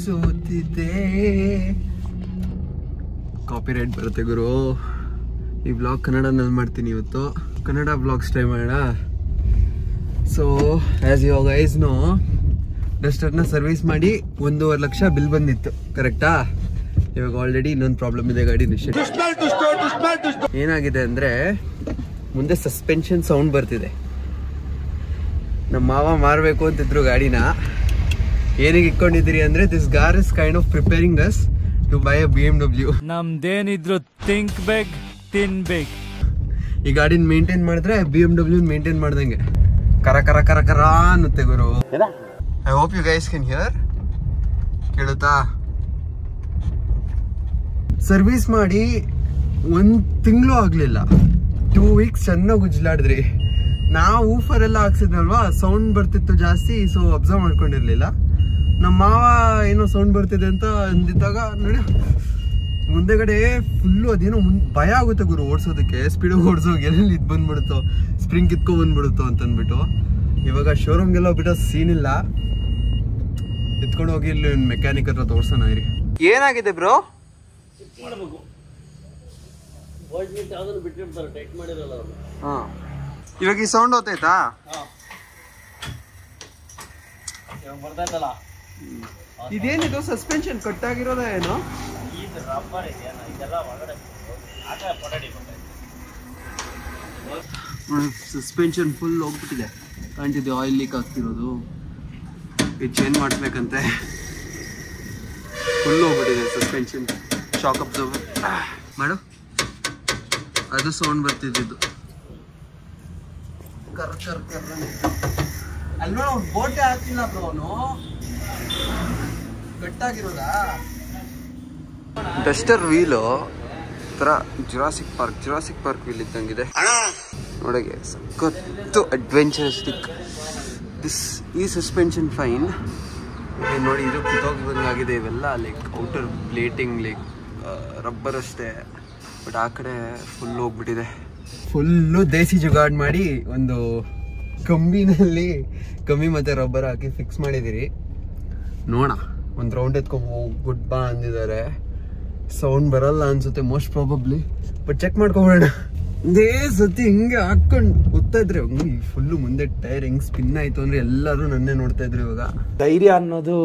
ಸೋತಿದ್ದೆ. Copyright ಬರುತ್ತೆ ಗುರು. ಈ blog ಕನ್ನಡನಲ್ಲಿ ಮಾಡ್ತೀನಿ ಇವತ್ತು. ಕನ್ನಡ ಬ್ಲಾಗ್ಸ್ ಟ್ರೈ ಮಾಡೋಣ. So as you guys know, ಡಸ್ಟರ್ನ ಸರ್ವಿಸ್ ಮಾಡಿ 1.5 ಲಕ್ಷ ಬಿಲ್ ಬಂದಿತ್ತು, ಕರೆಕ್ಟಾ? ಇವಾಗ ಆಲ್ರೆಡಿ ಇನ್ನೊಂದು ಪ್ರಾಬ್ಲಮ್ ಇದೆ ಗಾಡಿ. ಏನಾಗಿದೆ ಅಂದ್ರೆ ಮುಂದೆ ಸಸ್ಪೆನ್ಷನ್ ಸೌಂಡ್ ಬರ್ತಿದೆ. ನಮ್ಮ ಮಾವ ಮಾರಬೇಕು ಅಂತಿದ್ರು ಗಾಡಿನ. ಏನಿಗೆ ಇಟ್ಕೊಂಡಿದ್ರಿ ಅಂದ್ರೆ this car is kind of preparing us to buy a BMW. ನಮ್ದೇನಿದ್ರು ಥಿಂಕ್ ಬೇಕ್ ತಿನ್ಬೇಕು. ಈ ಗಾಡಿನ ಮೇಂಟೈನ್ ಮಾಡಿದ್ರೆ BMW ಮೇಂಟೈನ್ ಮಾಡ್ದಂಗೆ ಕರ ಕರ ಕರ ಕರ ಅನ್ನುತ್ತೆ ಗುರು. I hope you guys can hear. ಕೇಳುತ್ತಾ? ಸರ್ವಿಸ್ ಮಾಡಿ 1 ತಿಂಗಳು ಆಗ್ಲಿಲ್ಲ, 2 ವೀಕ್ಸ್ ಚೆನ್ನಾಗಿ ಉಜ್ಲಾಡಿದ್ರಿ. ನಾವು ಊಫರ್ ಎಲ್ಲ ಹಾಕ್ಸಿದ್ನಲ್ವಾ, ಸೌಂಡ್ ಬರ್ತಿತ್ತು ಜಾಸ್ತಿ. ಸೊ ಅಬ್ಸರ್ವ್ ಮಾಡ್ಕೊಂಡಿರ್ಲಿಲ್ಲ. ನಮ್ಮ ಮಾವ ಏನೋ ಸೌಂಡ್ ಬರ್ತಿದೆ ಅಂತ ಅಂದಿದ್ದಾಗ ನೋಡಿ ಮುಂದೆಗಡೆ ಫುಲ್ಲು ಅದೇನೋ ಭಯ ಆಗುತ್ತೆ ಗುರು ಓಡಿಸೋದಕ್ಕೆ. ಸ್ಪೀಡ್ ಓಡಿಸೋಗಿ ಎಲ್ಲಿ ಇದು ಬಂದ್ಬಿಡುತ್ತೋ, ಸ್ಪ್ರಿಂಗ್ ಕಿತ್ಕೊ ಬಂದ್ಬಿಡುತ್ತೋ ಅಂತಂದ್ಬಿಟ್ಟು ಇವಾಗ ಶೋರೂಮ್ಗೆಲ್ಲ ಬಿಡೋ ಸೀನ್ ಇಲ್ಲ. ಎತ್ಕೊಂಡು ಹೋಗಿ ಇಲ್ಲಿ ಮೆಕ್ಯಾನಿಕ್ ಹತ್ರ ತೋರ್ಸೋಣ ಇರಿ. ಏನಾಗಿದೆ ಬ್ರೋ? ಇವಾಗ ಈ ಸೌಂಡ್ ಹೋಗ್ತೈತಾ? ಇದೇನಿದು ಸಸ್ಪೆನ್ಷನ್ ಕಟ್ ಆಗಿರೋದ ಏನೋ? ಸಸ್ಪೆನ್ಷನ್ ಫುಲ್ ಹೋಗ್ಬಿಟ್ಟಿದೆ, ಕಾಣ್ತಿದೆ. ಆಯಿಲ್ ಲೀಕ್ ಆಗ್ತಿರೋದು. ಇದು ಚೇಂಜ್ ಮಾಡಿಸ್ಬೇಕಂತೆ. ಫುಲ್ ಹೋಗ್ಬಿಟ್ಟಿದೆ ಸಸ್ಪೆನ್ಷನ್. ಶಾಕ್ ಅಬ್ಸರ್ವರ್ ಮಾಡು. ಅದು ಸೌಂಡ್ ಬರ್ತಿದ್ದು ಕರ್ ಕರ್ ಕರ್ ಅಲ್ವಾ? ಬೋಟೆ ಹಾಕ್ತಿಲ್ಲ ಬ್ರೋ ಅವನು, ಗಟ್ಟಾಗಿರೋದಾ? ಡಸ್ಟರ್ ವೀಲು ತರ ಜುರಾಸಿಕ್ ಪಾರ್ಕ್ ವೀಲ್ ಇದ್ದಂಗಿದೆ ನೋಡಗೆ. ಸಖತ್ತು ಅಡ್ವೆಂಚರಿಸ್ಟಿಕ್. ಈ ಸಸ್ಪೆನ್ಷನ್ ಫೈನ್. ನೋಡಿ ಇದು ಕಿತ್ತೋಗ್ದಂಗಾಗಿದೆ. ಇವೆಲ್ಲ like outer plating, like rubber ಅಷ್ಟೇ. ಬಟ್ ಆ ಕಡೆ ಫುಲ್ ಹೋಗ್ಬಿಟ್ಟಿದೆ. ಫುಲ್ಲು ದೇಸಿ ಜುಗಾಡ್ ಮಾಡಿ ಒಂದು ಕಂಬಿನಲ್ಲಿ ಕಮ್ಮಿ ಮತ್ತೆ ರಬ್ಬರ್ ಹಾಕಿ ಫಿಕ್ಸ್ ಮಾಡಿದಿರಿ. ನೋಡ ಒಂದು ರೌಂಡ್ ಎತ್ಕೊಂಡು ಗುಡ್ ಬಾ ಅಂದಿದ್ದಾರೆ. ಸೌಂಡ್ ಬರಲ್ಲ ಅನ್ಸುತ್ತೆ ಮೋಸ್ಟ್ ಪ್ರಾಬಬ್ಲಿ, ಬಟ್ ಚೆಕ್ ಮಾಡ್ಕೊಬೋಣ. ಇದೇ ಸತಿ ಹಿಂಗೆ ಹಾಕೊಂಡು ಹೋಗ್ತಾ ಇದ್ರೆ ಫುಲ್ಲು ಮುಂದೆ ಟೈರ್ ಹೆಂಗ್ ಸ್ಪಿನ್ ಆಯ್ತು ಅಂದ್ರೆ ಎಲ್ಲರೂ ನನ್ನೇ ನೋಡ್ತಾ ಇದ್ರು. ಇವಾಗ ಧೈರ್ಯ ಅನ್ನೋದು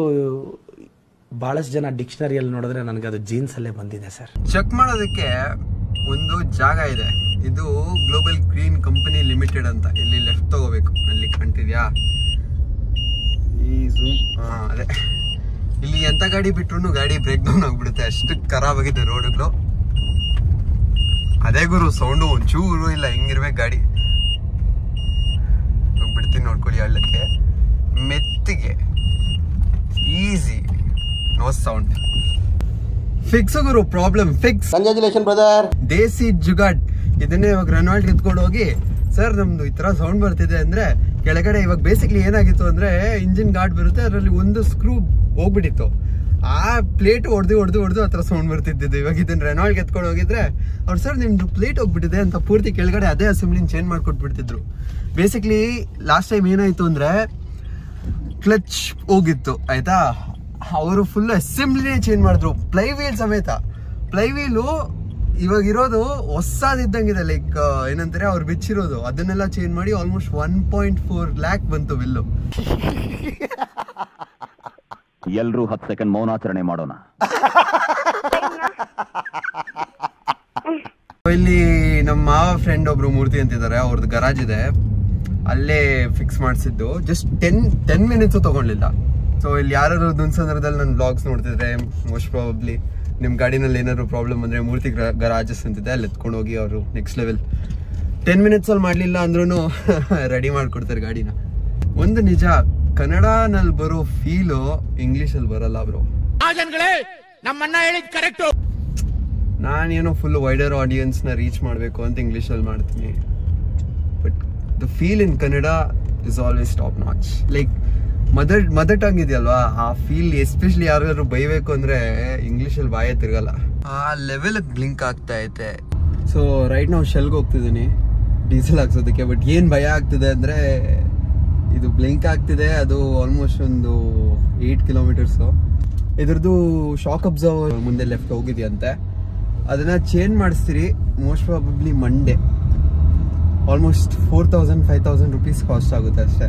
ಬಹಳಷ್ಟು ಜನ ಡಿಕ್ಷನರಿಯಲ್ಲಿ ನೋಡಿದ್ರೆ ನನಗೆ ಅದು ಜೀನ್ಸ್ ಅಲ್ಲೇ ಬಂದಿದೆ ಸರ್. ಚೆಕ್ ಮಾಡೋದಕ್ಕೆ ಒಂದು ಜಾಗ ಇದೆ. ಇದು ಗ್ಲೋಬಲ್ ಗ್ರೀನ್ ಕಂಪನಿ ಲಿಮಿಟೆಡ್ ಅಂತ. ಇಲ್ಲಿ ಲೆಫ್ಟ್ ತಗೋಬೇಕು, ಅಲ್ಲಿ ಕಾಣ್ತಿದ್ಯಾ ಈ ಝೂಮ್? ಅದೇ. ಇಲ್ಲಿ ಎಂತ ಗಾಡಿ ಬಿಟ್ರು ಗಾಡಿ ಬ್ರೇಕ್ ಡೌನ್ ಆಗ್ಬಿಡುತ್ತೆ, ಅಷ್ಟು ಖರಾಬ್ ಆಗಿದೆ ರೋಡ್ಗಳು. ಅದೇ ಗುರು ಸೌಂಡು ಒಂಚೂರು ಇಲ್ಲ. ಹೆಂಗಿರ್ಬೇಕು ಗಾಡಿ? ಬಿಡ್ತೀನಿ ನೋಡ್ಕೊಳ್ಳಿ. ಹಳ್ಳಕ್ಕೆ ಮೆತ್ತಿಗೆ ಈಸಿ, ನೋ ಸೌಂಡ್. ಫಿಕ್ಸ್ ಗುರು, problem fix. Congratulation brother. Desi jugaad. ಇದನ್ನೇ ಇವಾಗ ರೆನಾಲ್ಟ್ ಎತ್ಕೊಂಡು ಹೋಗಿ, ಸರ್ ನಮ್ದು ಈ ತರ ಸೌಂಡ್ ಬರ್ತಿದೆ ಅಂದ್ರೆ ಕೆಳಗಡೆ ಇವಾಗ ಬೇಸಿಕ್ಲಿ ಏನಾಗಿತ್ತು ಅಂದ್ರೆ ಇಂಜಿನ್ ಗಾರ್ಡ್ ಬರುತ್ತೆ, ಅದರಲ್ಲಿ ಒಂದು ಸ್ಕ್ರೂ ಹೋಗ್ಬಿಟ್ಟಿತ್ತು. ಆ ಪ್ಲೇಟ್ ಹೊಡೆದು ಹತ್ರ ಸೌಂಡ್ ಬರ್ತಿದ್ದು. ಇವಾಗ ಇದನ್ನ ರೆನಾಲ್ಟ್ ಎತ್ಕೊಂಡು ಹೋಗಿದ್ರೆ ಅವ್ರು ಸರ್ ನಿಮ್ದು ಪ್ಲೇಟ್ ಹೋಗ್ಬಿಟ್ಟಿದೆ ಅಂತ ಪೂರ್ತಿ ಕೆಳಗಡೆ ಅದೇ ಅಸೆಂಬ್ಲಿನ ಚೇಂಜ್ ಮಾಡ್ಕೊಟ್ಬಿಡ್ತಿದ್ರು. ಬೇಸಿಕ್ಲಿ ಲಾಸ್ಟ್ ಟೈಮ್ ಏನಾಯ್ತು ಅಂದ್ರೆ ಕ್ಲಚ್ ಹೋಗಿತ್ತು ಆಯ್ತಾ, ಅವರು ಫುಲ್ ಅಸೆಂಬ್ಲಿನೇ ಚೇಂಜ್ ಮಾಡಿದ್ರು, ಪ್ಲೈ ವೀಲ್ ಸಮೇತ. ಪ್ಲೈ ವೀಲು ಇವಾಗ ಇರೋದು ಹೊಸದಿದ್ದಂಗಿದೆ, ಲೈಕ್ ಏನಂತಾರೆ ಅವ್ರು ಬಿಚ್ಚಿರೋದು, ಅದನ್ನೆಲ್ಲ ಚೇಂಜ್ ಮಾಡಿ ಆಲ್ಮೋಸ್ಟ್ 1.4 lakh ಬಂತು ಬಿಲ್ಲು. ಎಲ್ರೂ 10 ಸೆಕೆಂಡ್ ಮೌನಾಚರಣೆ ಮಾಡೋಣ. ಇಲ್ಲಿ ನಮ್ಮ ಮಾವ ಫ್ರೆಂಡ್ ಒಬ್ರು ಮೂರ್ತಿ ಅಂತಿದ್ದಾರೆ, ಅವ್ರದ್ದು ಗರಾಜ್ ಇದೆ, ಅಲ್ಲೇ ಫಿಕ್ಸ್ ಮಾಡಿಸಿದ್ದು. ಜಸ್ಟ್ 10 ಮಿನಿಟ್ಸ್ ತಗೊಂಡಿಲ್ಲ. ಸೊ ಇಲ್ಲಿ ಯಾರು ದುನ್ಸಂದ್ರದಲ್ಲಿ ನನ್ನ ಬ್ಲಾಗ್ಸ್ ನೋಡ್ತಿದ್ರೆ ಮೋಸ್ಟ್ ಪ್ರಾಬಬ್ಲಿ ನಿಮ್ಮ ಗಾಡಿನಲ್ಲಿ ಏನಾದ್ರು ಪ್ರಾಬ್ಲಮ್ ಅಂದರೆ ಮೂರ್ತಿ ಗರಾಜಸ್ ಅಂತಿದೆ, ಅಲ್ಲಿ ಎತ್ಕೊಂಡು ಹೋಗಿ ಅವರು ನೆಕ್ಸ್ಟ್ ಲೆವೆಲ್ 10 ಮಿನಿಟ್ಸಲ್ಲಿ ಮಾಡಲಿಲ್ಲ ಅಂದ್ರೂ ರೆಡಿ ಮಾಡಿಕೊಡ್ತಾರೆ ಗಾಡಿನ. ಒಂದು ನಿಜ, ಕನ್ನಡನಲ್ಲಿ ಬರೋ ಫೀಲು ಇಂಗ್ಲೀಷಲ್ಲಿ ಬರಲ್ಲ ಬ್ರೋ. ನಾನೇನೋ ಫುಲ್ ವೈಡರ್ ಆಡಿಯನ್ಸ್ನ ರೀಚ್ ಮಾಡಬೇಕು ಅಂತ ಇಂಗ್ಲೀಷಲ್ಲಿ ಮಾಡ್ತೀನಿ, but the feel in Kannada is always top notch. Like mother tongue ಇದೆಯಲ್ವಾ, ಆ ಫೀಲ್ ಎಸ್ಪೆಷಲಿ ಯಾರು ಬೈಬೇಕು ಅಂದ್ರೆ ಇಂಗ್ಲೀಷಲ್ಲಿ ಬಾಯೇ ತಿರ್ಗಲ್ಲ. ಆ ಲೆವೆಲ್ ಬ್ಲಿಂಕ್ ಆಗ್ತಾ ಐತೆ. ಸೊ ರೈಟ್ ನಾವು ಶೆಲ್ಗೆ ಹೋಗ್ತಿದ್ದೀನಿ ಡೀಸೆಲ್ ಹಾಕ್ಸೋದಕ್ಕೆ. ಬಟ್ ಏನು ಭಯ ಆಗ್ತಿದೆ ಅಂದ್ರೆ ಇದು ಬ್ಲಿಂಕ್ ಆಗ್ತಿದೆ, ಅದು ಆಲ್ಮೋಸ್ಟ್ ಒಂದು 8 ಕಿಲೋಮೀಟರ್ಸು. ಇದ್ರದ್ದು ಶಾಕ್ ಅಬ್ಸರ್ವರ್ ಮುಂದೆ ಲೆಫ್ಟ್ ಹೋಗಿದೆಯಂತೆ. ಅದನ್ನ ಚೇಂಜ್ ಮಾಡಿಸ್ತೀರಿ most probably Monday. Almost 4,000-5,000 rupees cost ಆಗುತ್ತೆ ಅಷ್ಟೇ.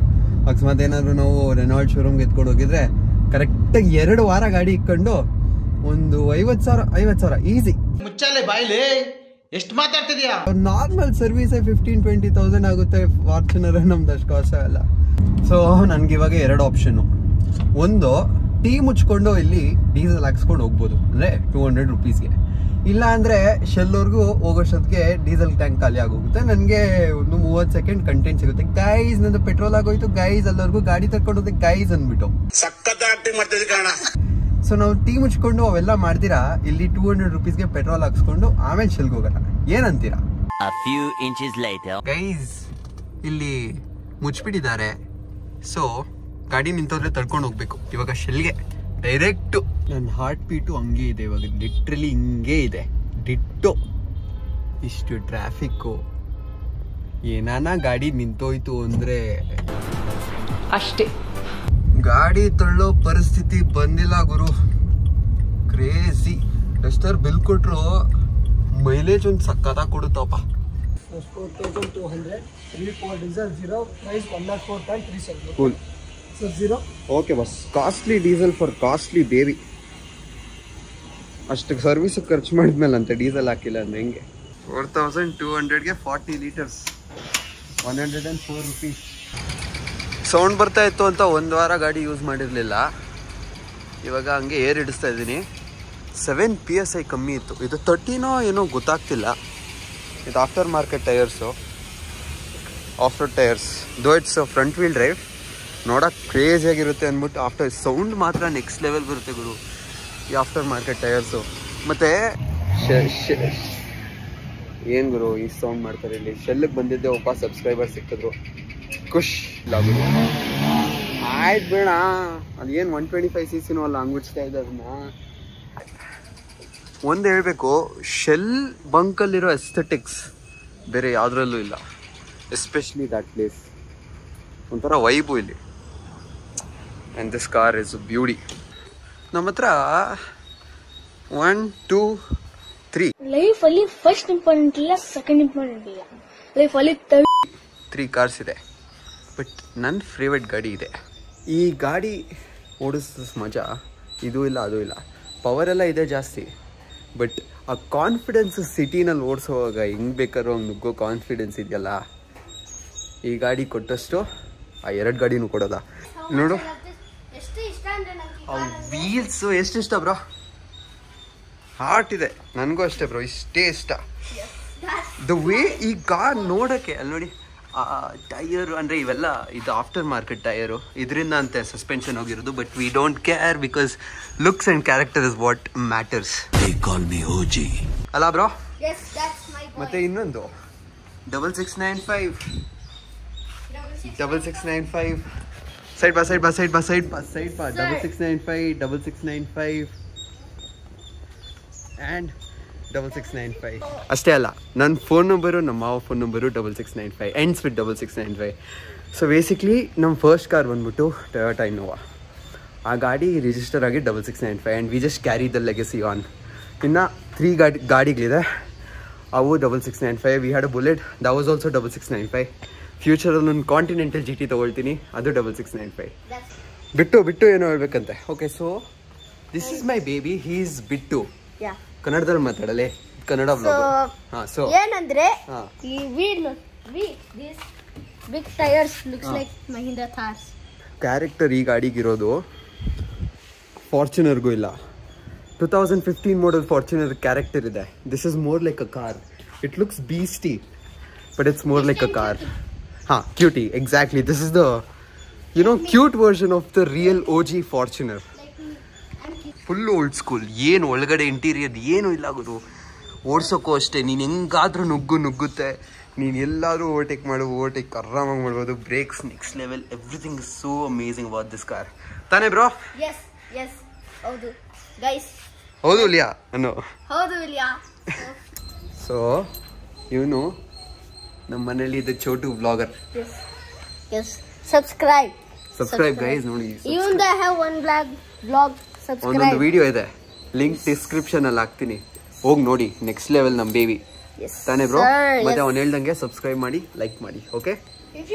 ಅಕಸ್ಮಾತ್ ಏನಾದ್ರು ನಾವು ರೆನಾಲ್ಡ್ ಶೋರೂಮ್ಗೆ ಎತ್ಕೊಂಡು ಹೋಗಿದ್ರೆ ಕರೆಕ್ಟಾಗಿ 2 ವಾರ ಗಾಡಿ ಇಟ್ಕೊಂಡು ಒಂದು 50,000 ಈಸಿ. ಮುಚ್ಚಾಲೆ ಬಾಯ್ಲಿ ಎಷ್ಟು ಮಾತಾಡ್ತಿದ್ಯಾ? ನಾರ್ಮಲ್ ಸರ್ವಿಸ್ 15,000-20,000 ಆಗುತ್ತೆ. ಫಾರ್ಚುನರ್ ನಮ್ದು ಅಷ್ಟು ಕಾಸ್ಟ್ ಆಗಲ್ಲ. ಸೊ ನನ್ಗೆ ಇವಾಗ 2 ಆಪ್ಷನ್. ಒಂದು ಟೀ ಮುಚ್ಕೊಂಡು ಇಲ್ಲಿ ಡೀಸೆಲ್ ಹಾಕ್ಸ್ಕೊಂಡು ಹೋಗ್ಬೋದು, ಅಂದ್ರೆ 200 rupeesಗೆ. ಇಲ್ಲ ಅಂದ್ರೆ ಶೆಲ್ವರ್ಗೂ ಹೋಗೋಷ್ಟೊತ್ತಿಗೆ ಡೀಸೆಲ್ ಟ್ಯಾಂಕ್ ಖಾಲಿ ಆಗೋಗುತ್ತೆ. ನನಗೆ ಒಂದು 30 ಸೆಕೆಂಡ್ ಕಂಟೆಂಟ್ ಸಿಗುತ್ತೆ. ಗೈಸ್ ನಂದು ಪೆಟ್ರೋಲ್ ಆಗೋಯ್ತು ಗೈಸ್, ಅಲ್ಲವರೆಗೂ ಗಾಡಿ ತರ್ಕೊಂಡು ಗೈಸ್ ಅಂದ್ಬಿಟ್ಟು ಸೊ ನಾವು ಟೀ ಮುಚ್ಕೊಂಡು ಅವೆಲ್ಲ ಮಾಡ್ತೀರಾ, ಇಲ್ಲಿ 200 rupeesಗೆ ಪೆಟ್ರೋಲ್ ಹಾಕ್ಸ್ಕೊಂಡು ಆಮೇಲೆ ಶೆಲ್ಗೆ ಹೋಗೋಣ. ಏನಂತೀರಾ? ಗೈಸ್ ಇಲ್ಲಿ ಮುಚ್ಬಿಟ್ಟಿದ್ದಾರೆ. ಸೊ ಗಾಡಿ ನಿಂತೋದ್ರೆ ತಳ್ಕೊಂಡು ಹೋಗ್ಬೇಕು ಇವಾಗ ಶೆಲ್ಗೆ ಡೈರೆಕ್ಟ್. ನನ್ನ ಹಾರ್ಟ್ ಬೀಟು ಹಂಗೆ ಇದೆ ಇವಾಗ, ಲಿಟ್ರಲಿ ಹಿಂಗೆ ಇದೆ ಡಿಟ್ಟೋ. ಇಷ್ಟು ಟ್ರಾಫಿಕ್ಕು, ಏನಾನ ಗಾಡಿ ನಿಂತೋಯ್ತು ಅಂದ್ರೆ ಅಷ್ಟೇ. ಗಾಡಿ ತಳ್ಳೋ ಪರಿಸ್ಥಿತಿ ಬಂದಿಲ್ಲ ಗುರು, ಕ್ರೇಜಿ. ಎಷ್ಟರ್ ಬಿಲ್ ಕೊಟ್ರು ಮೈಲೇಜ್ ಒಂದು ಸಕ್ಕತ್ತಾಗಿ ಕೊಡುತ್ತಪ್ಪ. 4,200 3 diesel 0 price 104.37 cool. So 0 okay ಬಸ್. Costly diesel for costly baby. ಅಷ್ಟು ಸರ್ವಿಸ್ ಖರ್ಚು ಮಾಡಿದ್ಮೇಲೆ ಅಂತೆ ಡೀಸೆಲ್ ಹಾಕಿಲ್ಲ ಅಂದ್ರೆ ಹೆಂಗೆ? 4,200ಗೆ 40 ಲೀಟರ್ಸ್ 104 rupees. ಸೌಂಡ್ ಬರ್ತಾ ಇತ್ತು ಅಂತ 1 ವಾರ ಗಾಡಿ ಯೂಸ್ ಮಾಡಿರಲಿಲ್ಲ. ಇವಾಗ ಹಂಗೆ ಏರ್ ಹಿಡಿಸ್ತಾ ಇದ್ದೀನಿ. 7 PSI ಕಮ್ಮಿ ಇತ್ತು. ಇದು 30ನೋ ಏನೋ ಗೊತ್ತಾಗ್ತಿಲ್ಲ. ಇದು after market tyres, of road tyres. ದೋ ಇಟ್ಸ್ ಫ್ರಂಟ್ ವೀಲ್ ಡ್ರೈವ್, ನೋಡೋಕೆ ಕ್ರೇಜಿಯಾಗಿರುತ್ತೆ ಅಂದ್ಬಿಟ್ಟು ಆಫ್ಟರ್ ಸೌಂಡ್ ಮಾತ್ರ ನೆಕ್ಸ್ಟ್ ಲೆವೆಲ್ ಬರುತ್ತೆ ಗುರು ಈ ಆಫ್ಟರ್ ಮಾರ್ಕೆಟ್ ಟೈರ್ಸು. ಮತ್ತು ಏನು ಗುರು ಈ ಸೌಂಡ್ ಮಾಡ್ತಾರೆ ಇಲ್ಲಿ. ಶೆಲ್ಗೆ ಬಂದಿದ್ದೆ ಒಬ್ಬ ಸಬ್ಸ್ಕ್ರೈಬರ್ ಸಿಕ್ಕಿದ್ರು, ಖುಷ್ ಇಲ್ಲ ಗುರು. ಆಯ್ತು ಬೇಡ, ಅದೇನು 125cc ಅಲ್ಲ ಹಂಗುಚ್ತಾ ಇದೆ ಅದನ್ನ. ಒಂದು ಹೇಳಬೇಕು, ಶೆಲ್ ಬಂಕಲ್ಲಿರೋ ಎಸ್ಥೆಟಿಕ್ಸ್ ಬೇರೆ ಯಾವುದ್ರಲ್ಲೂ ಇಲ್ಲ. ಎಸ್ಪೆಷಲಿ ದಟ್ ಪ್ಲೇಸ್ ಒಂಥರ ವೈಬು ಇಲ್ಲಿ. And this car is beauty. ನಮ್ಮ ಹತ್ರ 1 2 3 ಲೈಫಲ್ಲಿ ಫಸ್ಟ್ ಇಂಪಾರ್ಟೆಂಟ್ ಇಲ್ಲ, ಸೆಕೆಂಡ್ ಇಂಪಾರ್ಟೆಂಟ್ ಇಲ್ಲ, ಲೈಫಲ್ಲಿ 3 ಕಾರ್ಸ್ ಇದೆ. ಬಟ್ ನನ್ನ ಫೇವ್ರೆಟ್ ಗಾಡಿ ಇದೆ. ಈ ಗಾಡಿ ಓಡಿಸೋ ಮಜಾ ಇದು ಇಲ್ಲ ಅದು ಇಲ್ಲ. ಪವರೆಲ್ಲ ಇದೆ ಜಾಸ್ತಿ, ಬಟ್ ಆ ಕಾನ್ಫಿಡೆನ್ಸ್ ಸಿಟಿನಲ್ಲಿ ಓಡಿಸೋವಾಗ ಹೆಂಗೆ ಬೇಕಾದ್ರೂ ಹಂಗೆ ನುಗ್ಗೋ ಕಾನ್ಫಿಡೆನ್ಸ್ ಇದೆಯಲ್ಲ, ಈ ಗಾಡಿ ಕೊಟ್ಟಷ್ಟು ಆ 2 ಗಾಡಿನೂ ಕೊಡೋದ. ನೋಡು ಆ ವೀಲ್ಸು ಎಷ್ಟು ಇಷ್ಟ ಬ್ರೋ, ಹಾರ್ಟ್ ಇದೆ. ನನಗೂ ಅಷ್ಟೇ ಬ್ರೋ, ಇಷ್ಟೇ ಇಷ್ಟ. ದ ವೇ ಈ ಕಾರ್ ನೋಡೋಕ್ಕೆ ಅಲ್ಲಿ ನೋಡಿ, ಆ ಟೈರು ಅಂದರೆ ಇವೆಲ್ಲ ಇದು ಆಫ್ಟರ್ ಮಾರ್ಕೆಟ್ ಟೈರು, ಇದರಿಂದ ಅಂತೆ ಸಸ್ಪೆನ್ಷನ್ ಹೋಗಿರೋದು. But we don't care because looks and character is what matters. ಅಲ್ಲ ಬ್ರೋ? ಮತ್ತೆ ಇನ್ನೊಂದು 6695 ಸೈಡ್ ಬಾ 6695 ಆ್ಯಂಡ್ 6695 ಅಷ್ಟೇ ಅಲ್ಲ, ನನ್ನ ಫೋನ್ ನಂಬರು ನಮ್ಮ ಮಾವ phone number 6695 ends with 6695. So basically ನಮ್ಮ ಫಸ್ಟ್ ಕಾರ್ ಬಂದ್ಬಿಟ್ಟು ಟೊಯೋಟಾ ಇನೋವಾ. ಆ ಗಾಡಿ ರಿಜಿಸ್ಟರ್ ಆಗಿ 6695 and we just carry the legacy on. ಇನ್ನು 3 ಗಾಡಿಗಳಿದೆ, ಅವು 6695. We had a bullet, that was also 6695. ಫ್ಯೂಚರಲ್ಲಿ ನಾನು ಕಾಂಟಿನೆಂಟಲ್ GT ತೊಗೊಳ್ತೀನಿ, ಅದು 6695. ಬಿಟ್ಟು ಏನೋ ಹೇಳ್ಬೇಕಂತೆ. Okay, so this is my baby, he is ಬಿಟ್ಟು. ಕನ್ನಡದಲ್ಲಿ ಮಾತಾಡಲೇ, ಕನ್ನಡ ಬ್ಲಾಗ್. ಸೊ ಏನಂದ್ರೆ ಈ wheel big tyres looks like Mahindra Thars. Character ಈ ಗಾಡಿಗಿರೋದು ಫಾರ್ಚುನರ್ಗೂ ಇಲ್ಲ. 2015 model ಫಾರ್ಚುನರ್ ಕ್ಯಾರೆಕ್ಟರ್ ಇದೆ. This is more like a car. It looks beastie but it's more like a car. Cutie, exactly. This is the cute version of the real OG Fortuner. Full old school. ಏನು ಒಳಗಡೆ interior ಏನೂ ಇಲ್ಲ ಆಗೋದು. ಓಡಿಸೋಕ್ಕೂ ಅಷ್ಟೇ, ನೀನು ಹೆಂಗಾದ್ರೂ ನುಗ್ಗುತ್ತೆ. ನೀನು ಎಲ್ಲಾದರೂ overtake ಆರಾಮಾಗಿ ಮಾಡ್ಬೋದು. Brakes next level, everything is so amazing about this car. ತಾನೇ ಬ್ರೋ? ಹೌದು ಗೈಸ್, ಹೌದು ಇಲ್ಯಾ ಅನ್ನೋ. ಹೌದು ಇಲ್ಯಾ. ಸೊ ಇವನು ನಮ್ಮ ಮನೇಲಿ ಇದ್ದ ಚೋಟು ವ್ಲಾಗರ್. Subscribe guys. ನೋಡಿ, even they have one vlog ಒಂದೊಂದು ವಿಡಿಯೋ ಇದೆ, ಲಿಂಕ್ ಡಿಸ್ಕ್ರಿಪ್ಷನ್ ಅಲ್ಲಿ ಹಾಕ್ತೀನಿ, ಹೋಗಿ ನೋಡಿ. ನೆಕ್ಸ್ಟ್ ಲೆವೆಲ್ ನಮ್ಮ ಬೇಬಿ ತಾನೇ ಬ್ರೋ. ಮತ್ತೆ ಅವ್ನು ಹೇಳ್ದಂಗೆ ಸಬ್ಸ್ಕ್ರೈಬ್ ಮಾಡಿ, ಲೈಕ್ ಮಾಡಿ. ಓಕೆ.